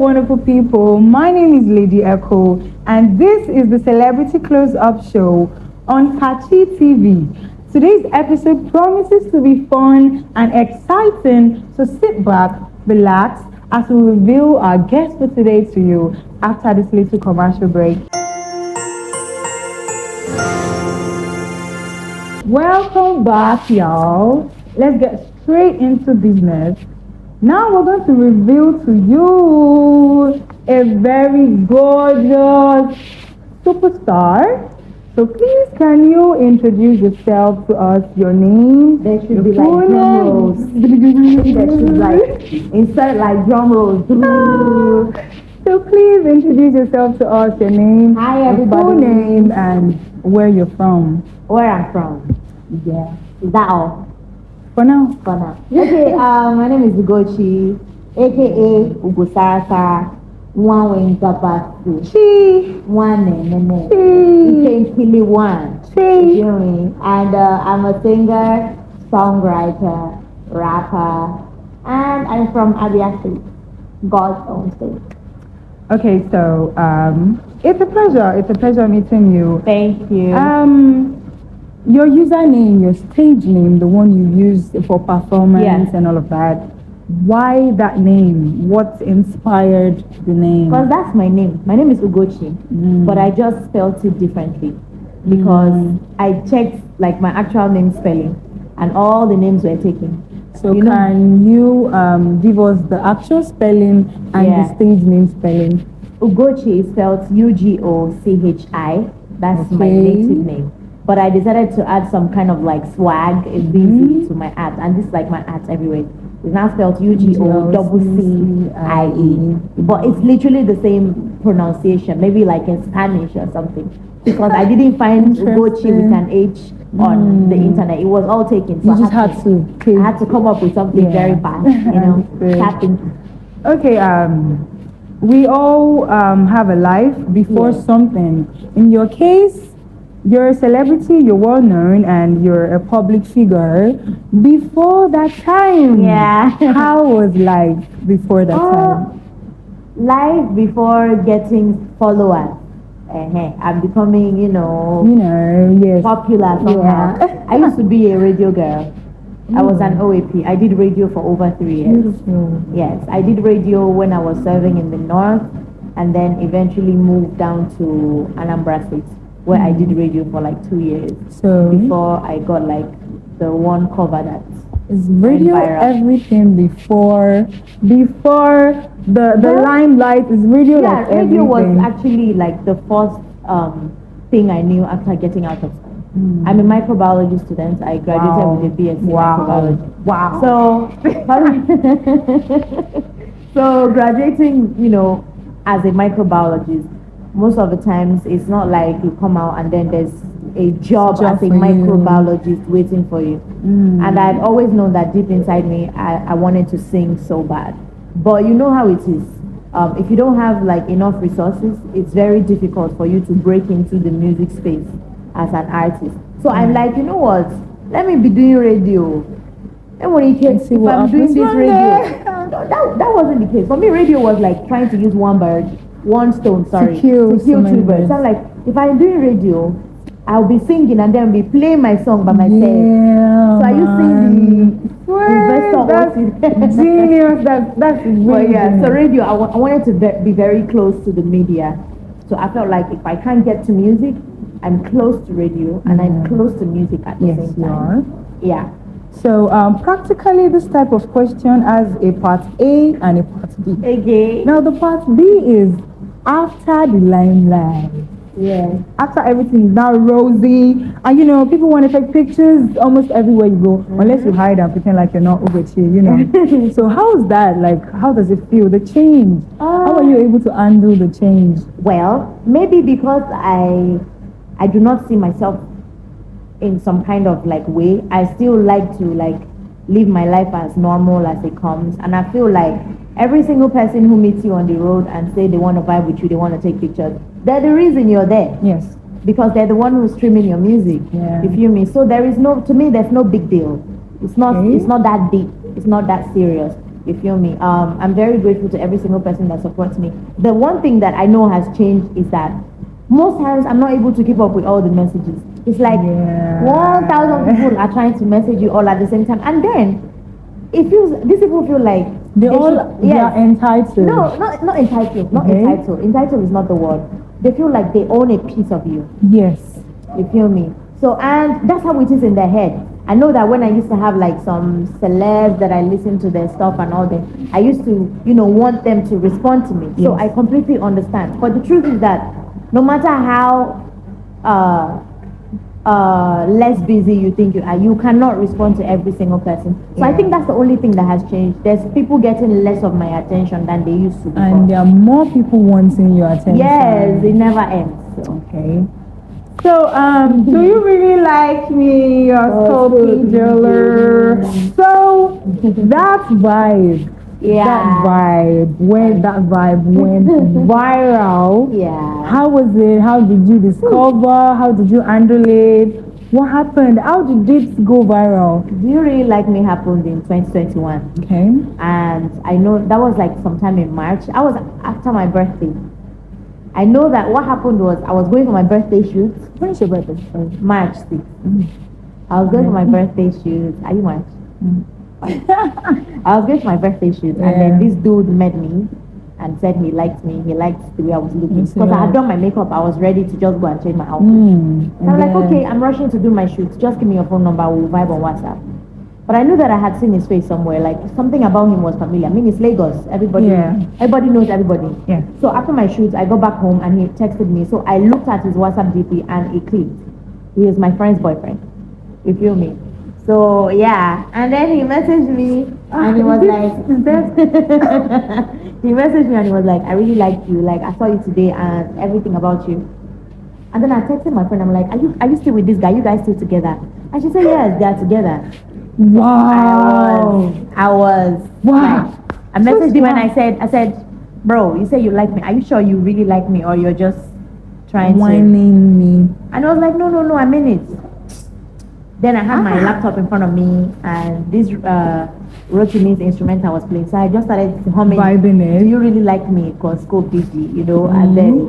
wonderful people. My name is Lady Echo, and this is the Celebrity Close-Up Show on Kachi TV. Today's episode promises to be fun and exciting, so sit back, relax, as we reveal our guest for today to you after this little commercial break. Welcome back, y'all. Let's get straight into business. Now we're going to reveal to you a very gorgeous superstar. So please, can you introduce yourself to us, your name? There should be like drum rolls. There should like insert like drum rolls. So please introduce yourself to us, your name, Hi your full everybody. name, and where you're from. Where I'm from. Yeah. Is that all? For now. For now. Okay, my name is Ugoccie, aka Ugoccie, one wing gabasi, one nene, Kili one. And I'm a singer, songwriter, rapper, and I'm from Abia State, God's own state. Okay, so it's a pleasure. It's a pleasure meeting you. Thank you. Your username, your stage name, the one you use for performance and all of that. Why that name? What inspired the name? Because that's my name. My name is Ugoccie, but I just spelled it differently because I checked like my actual name spelling, and all the names were taken. So can you give us the actual spelling and the stage name spelling? Ugoccie is spelled Ugocchi. That's my native name. But I decided to add some kind of like swag, a busy to my art, and this is like art everywhere. It's now spelled Ugoccie. But it's literally the same pronunciation, maybe like in Spanish or something. Because I didn't find Ugoccie with an H on the internet. It was all taken. So you just had to. I had to come up with something very fast, Okay, we all have a life before something. In your case, you're a celebrity, you're well known, and you're a public figure. Before that time, how was life before that time? Life before getting followers. I'm becoming, popular somehow. I used to be a radio girl. I was an OAP. I did radio for over 3 years. Beautiful. Yes, I did radio when I was serving in the north, and then eventually moved down to Anambra State, where I did radio for like 2 years. So before I got like the one cover that is radio everything before the limelight is radio. Like radio was actually like the first thing I knew after getting out of school. I'm a microbiology student. I graduated with a BSc microbiology. So graduating, as a microbiologist, most of the times it's not like you come out and then there's a job as a microbiologist waiting for you. And I'd always known that deep inside me I wanted to sing so bad. But you know how it is. If you don't have like enough resources, it's very difficult for you to break into the music space as an artist. So I'm like, you know what? Let me be doing radio. And when you can see what I'm doing this radio, that wasn't the case. For me, radio was like trying to use one stone, to kill two birds. So I'm like, if I'm doing radio, I'll be singing and then be playing my song by myself. Yeah, so I used to sing that's genius. That's really so radio, I wanted to be very close to the media. So I felt like if I can't get to music, I'm close to radio and I'm close to music at the same time. Yeah. So practically this type of question has a part A and a part B. Okay. Now the part B is after the limelight. Yeah. After everything is now rosy, and people want to take pictures almost everywhere you go, unless you hide and pretend like you're not Ugoccie, So how's that? Like, how does it feel? The change. How are you able to undo the change? Well, maybe because I do not see myself in some kind of like way. I still like to like live my life as normal as it comes, and I feel like every single person who meets you on the road and say they want to vibe with you, they want to take pictures, they're the reason you're there. Yes. Because they're the one who's streaming your music. Yeah. You feel me? So to me there's no big deal. It's not that deep. It's not that serious. You feel me? I'm very grateful to every single person that supports me. The one thing that I know has changed is that most times I'm not able to keep up with all the messages. It's like 1,000 people are trying to message you all at the same time, and then it feels these people feel like they are entitled. No, not entitled. Not entitled. Entitled is not the word. They feel like they own a piece of you. Yes. You feel me? So, and that's how it is in their head. I know that when I used to have like some celebs that I listened to their stuff and all that, I used to, want them to respond to me. Yes. So I completely understand. But the truth is that no matter how less busy you think you are, you cannot respond to every single person. So I think that's the only thing that has changed. There's people getting less of my attention than they used to before. And there are more people wanting your attention. Yes, it never ends. So. Okay. So, do you really like me, your Sophie Jeweler? So, that vibe. Yeah. That vibe went viral. Yeah. How was it? How did you discover? How did you handle it? What happened? How did it go viral? Do You Really Like Me happened in 2021. Okay. And I know that was like sometime in March. I was after my birthday. I know that what happened was I was going for my birthday shoot. When is your birthday? March 6th. I was going for my birthday shoot. Are you March? I was going for my birthday shoot, and then this dude met me and said he liked me. He liked the way I was looking. Because I had done my makeup, I was ready to just go and change my outfit. And I'm like, okay, I'm rushing to do my shoot. Just give me your phone number. We'll vibe on WhatsApp. But I knew that I had seen his face somewhere. Like something about him was familiar. I mean, it's Lagos. Everybody knows everybody. Yeah. So after my shoot, I got back home and he texted me. So I looked at his WhatsApp DP and it clicked. He is my friend's boyfriend. You feel me? So yeah, and then he messaged me and he was like, he messaged me and he was like, I really like you. Like I saw you today and everything about you. And then I texted my friend. I'm like, are you still with this guy? You guys still together? And she said, yes, they're together. Wow. I was. Wow. Like, I messaged him and I said, bro, you say you like me. Are you sure you really like me or you're just trying whining me? And I was like, no, I mean it. Then I had my laptop in front of me and this Rotimi's instrumental was playing. So I just started humming. Vibing it. Do you really like me? Because school busy, and then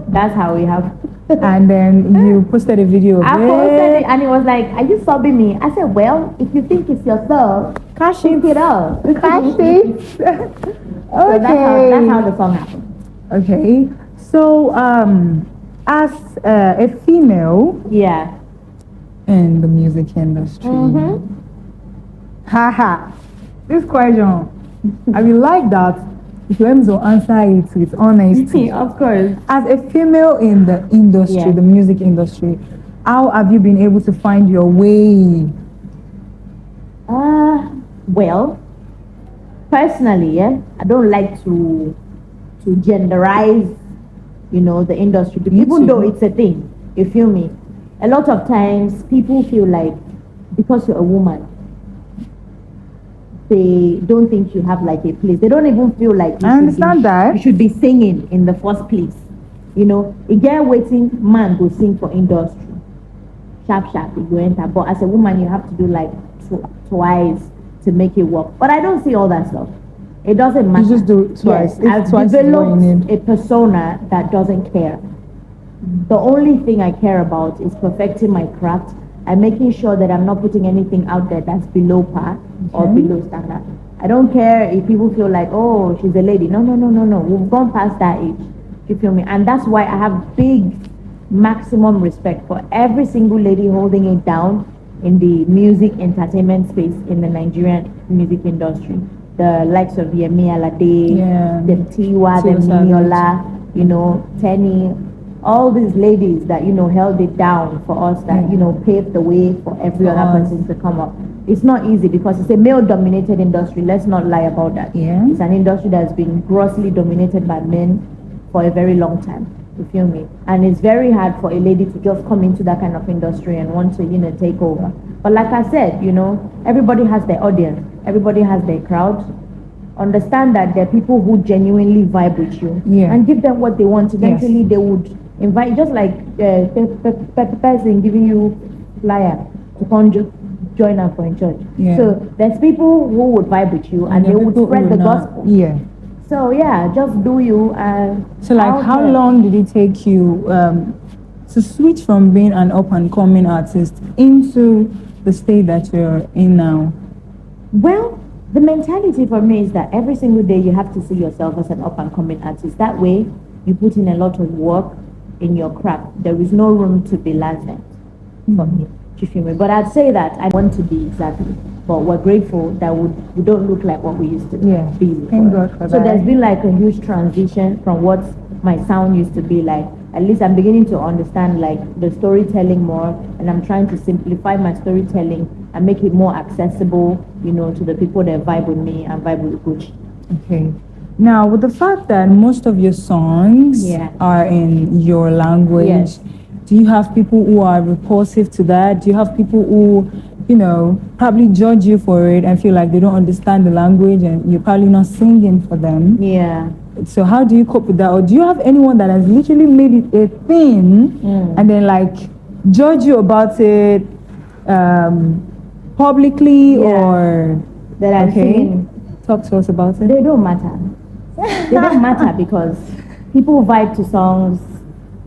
that's how we have. And then you posted a video of I posted it and it was like, are you subbing me? I said, well, if you think it's yourself, cash it up. Cash it. Okay. So that's how the song happened. Okay. So, as a female, in the music industry, haha, this question, I will like that. If you want to answer it with honesty. Of course. As a female in the industry, the music industry, how have you been able to find your way? Well, personally, I don't like to genderize, the industry, even though it's a thing. You feel me? A lot of times people feel like because you're a woman, they don't think you have like a place. They don't even feel like you should be singing in the first place. A girl waiting man go sing for industry. Sharp, you go enter. But as a woman, you have to do like twice to make it work. But I don't see all that stuff. It doesn't matter. You just do it twice. Yes, I've developed a persona that doesn't care. The only thing I care about is perfecting my craft and making sure that I'm not putting anything out there that's below par or below standard. I don't care if people feel like, oh, she's a lady. No. We've gone past that age. You feel me? And that's why I have big, maximum respect for every single lady holding it down in the music entertainment space in the Nigerian music industry. The likes of Yemi Alade, the Tiwa, the Miniola, Tenny, all these ladies that held it down for us, that paved the way for every other person to come up. It's not easy because it's a male-dominated industry. Let's not lie about that. It's an industry that's been grossly dominated by men for a very long time. You feel me? And it's very hard for a lady to just come into that kind of industry and want to take over. But like I said, everybody has their audience. Everybody has their crowd. Understand that there are people who genuinely vibe with you and give them what they want. Eventually, they would invite, just like person giving you flyer to conjure. join them for in church. Yeah. So there's people who would vibe with you and they would spread the gospel. Yeah. So yeah, just do you. And so like, how long did it take you to switch from being an up and coming artist into the state that you're in now? Well, the mentality for me is that every single day you have to see yourself as an up and coming artist. That way, you put in a lot of work in your craft. There is no room to be lagged for me. Do you feel me? But I'd say that I want to be exactly. But we're grateful that we don't look like what we used to be. Thank God for so that. there's been like a huge transition from what my sound used to be like. At least I'm beginning to understand like the storytelling more, and I'm trying to simplify my storytelling and make it more accessible, you know, to the people that vibe with me and vibe with Ugoccie. Okay. Now, with the fact that most of your songs are in your language, do you have people who are repulsive to that? Do you have people who, you know, probably judge you for it and feel like they don't understand the language and you're probably not singing for them? Yeah. So how do you cope with that? Or do you have anyone that has literally made it a thing and then like judge you about it publicly or that I'm singing? Talk to us about it. They don't matter. They don't matter because people vibe to songs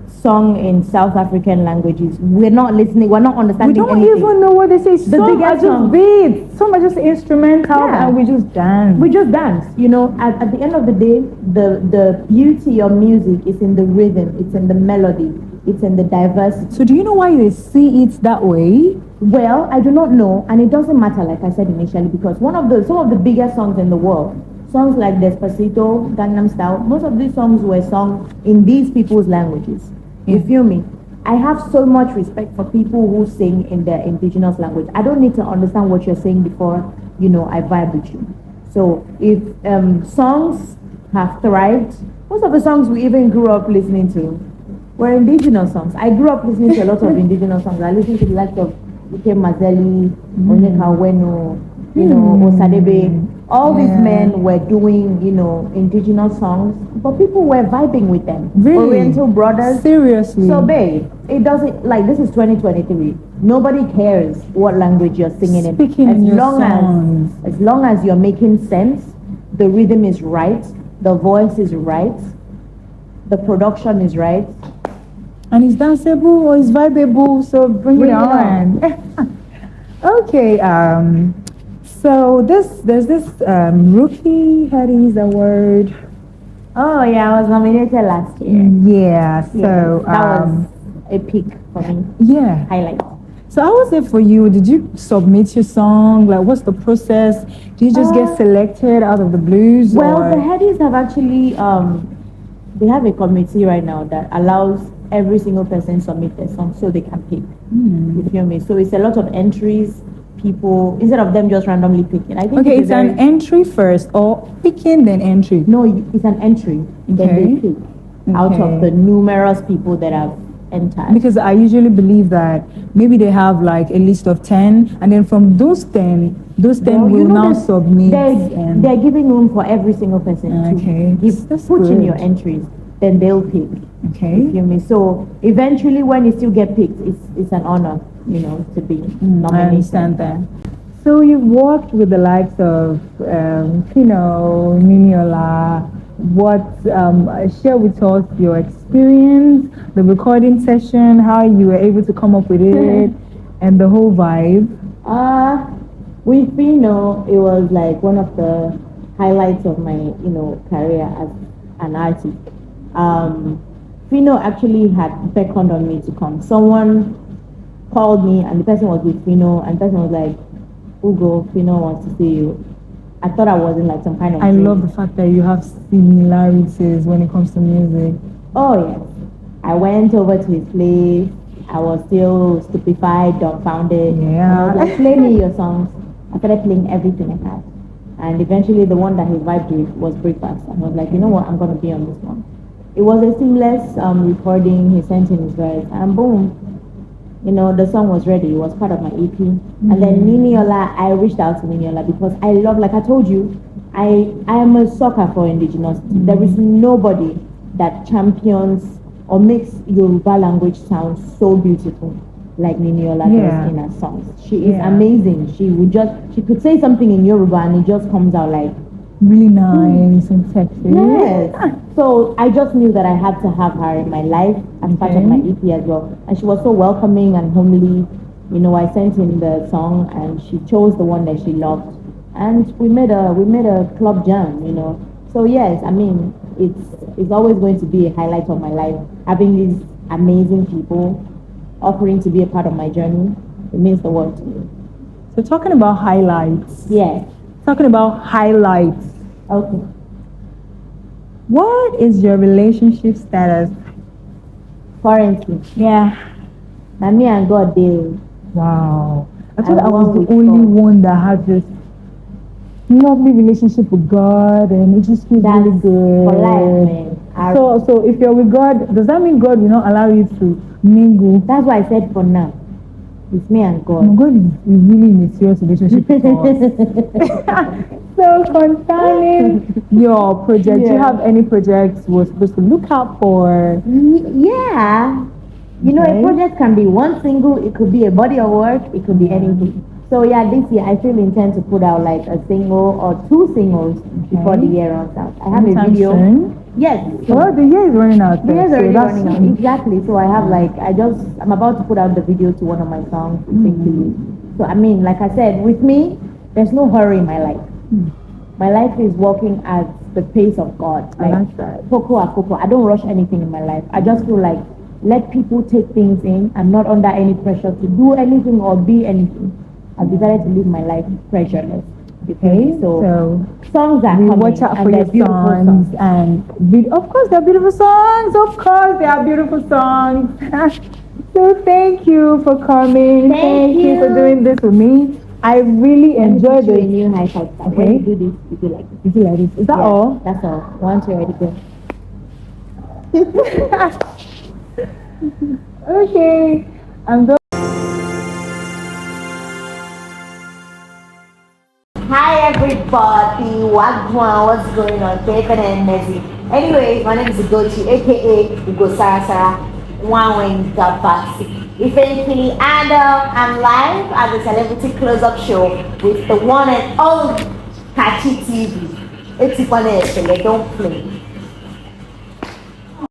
sung in South African languages. We're not listening. We're not understanding. We don't anything. even know what they say. Some are just songs. beats. Some are just instrumental, and we just dance. We just dance. You know, at the end of the day, the beauty of music is in the rhythm. It's in the melody. It's in the diversity. So do you know why they see it that way? Well, I do not know, and it doesn't matter, like I said initially, because some of the biggest songs in the world, songs like Despacito, Gangnam Style, most of these songs were sung in these people's languages. You feel me? I have so much respect for people who sing in their indigenous language. I don't need to understand what you're saying before, you know, I vibe with you. So if songs have thrived, most of the songs we even grew up listening to were indigenous songs. I grew up listening to a lot of indigenous songs. I listened to the likes of Ike Mazeli, Onyeka Wenu, you know, Osadebe. All these men were doing, you know, indigenous songs, but people were vibing with them. Really? Oriental Brothers. Seriously? So, babe, it doesn't, like, this is 2023. Nobody cares what language you're singing in. Speaking in your songs. As long as you're making sense, the rhythm is right, the voice is right, the production is right. And it's danceable or it's vibeable, so bring it on. Okay, so there's this Rookie Headies Award. Oh yeah, I was nominated last year. Yeah, so that was a peak for me. Yeah. Highlight. So how was it for you? Did you submit your song? Like, what's the process? Did you just get selected out of the blues? Well, the Headies have actually they have a committee right now that allows every single person submit their song so they can pick. You feel me? So it's a lot of entries. People, instead of them just randomly picking. I think it's an entry first, or picking then entry. No, it's an entry. Then they pick out of the numerous people that have entered. Because I usually believe that maybe they have like a list of 10, and then from those 10 will now submit. They're giving room for every single person to put in your entries. Then they'll pick. Okay. You feel me? So eventually, when you still get picked, it's an honor, you know, to be nominated. I understand that. So you've worked with the likes of Pino, Niniola. Share with us your experience, the recording session, how you were able to come up with it, and the whole vibe. With Pino, it was like one of the highlights of my, you know, career as an artist. Pino actually had beckoned on me to come. Someone called me, and the person was with Pino, and the person was like, Ugo, Pino wants to see you. I thought I was in like some kind of dream. Love the fact that you have similarities when it comes to music. Oh yes. I went over to his place. I was still stupefied, dumbfounded. Yeah. I was like, play me your songs. I started playing everything I had. And eventually the one that he vibed with was Breakfast. And I was like, you know what, I'm going to be on this one. It was a seamless recording. He sent in his verse, and boom, you know, the song was ready. It was part of my EP. And then Niniola, I reached out to Niniola because I love, like I told you, I am a sucker for indigenous. There is nobody that champions or makes Yoruba language sound so beautiful. like Niniola Yeah. does in her songs. She is Yeah. amazing. She could say something in Yoruba and it just comes out like, Really nice and sexy. yes. So I just knew that I had to have her in my life as part of my EP as well. And she was so welcoming and homely. You know, I sent in the song and she chose the one that she loved. And we made a club jam, you know. So yes, I mean, it's always going to be a highlight of my life. Having these amazing people offering to be a part of my journey, it means the world to me. So talking about highlights. Yeah. Talking about highlights. Okay. What is your relationship status? Currently, Yeah. now me and God deal. Wow. I thought I was one the with only God. one that had this lovely relationship with God, and it just feels That's really good. for life, man. So if you're with God, does that mean God will not allow you to mingle? That's why I said for now. It's me and Oh, God. God is really in a serious relationship with us. So concerning your project, do you Yeah. have any projects we're supposed to look out for? Yeah. You know, Okay. a project can be one single, it could be a body of work, it could be anything. So yeah, this year I still intend to put out like a single or two singles before the year runs out. I have a Anytime video. soon? Yes. Well, the year is running out. The year's so already that's running out. soon. Exactly. So I have like I'm about to put out the video to one of my songs. So I mean, like I said, with me, there's no hurry in my life. My life is walking at the pace of God. I like that. Poco a poco. I don't rush anything in my life. I just feel like let people take things in. I'm not under any pressure to do anything or be anything. I've decided to live my life pressureless. Okay, so songs are we coming. watch out for and your they're beautiful songs and of course they're beautiful songs. Of course they are beautiful songs. So thank you for coming. Thank you for you. doing this with me. I really enjoyed a it. new high five star. Okay. When you do this, you do like this. You do like this. Is that Yeah, all? That's all. Once you're ready, go. Okay. I'm done. Hi everybody, what's going on? Kevin and Messi. Anyways, my name is Ugoccie, aka Ugoccie, Wawing Gabasi. Eventually, and I'm live at the Celebrity Close-Up Show with the one and only Kachi TV. It's funny, don't play.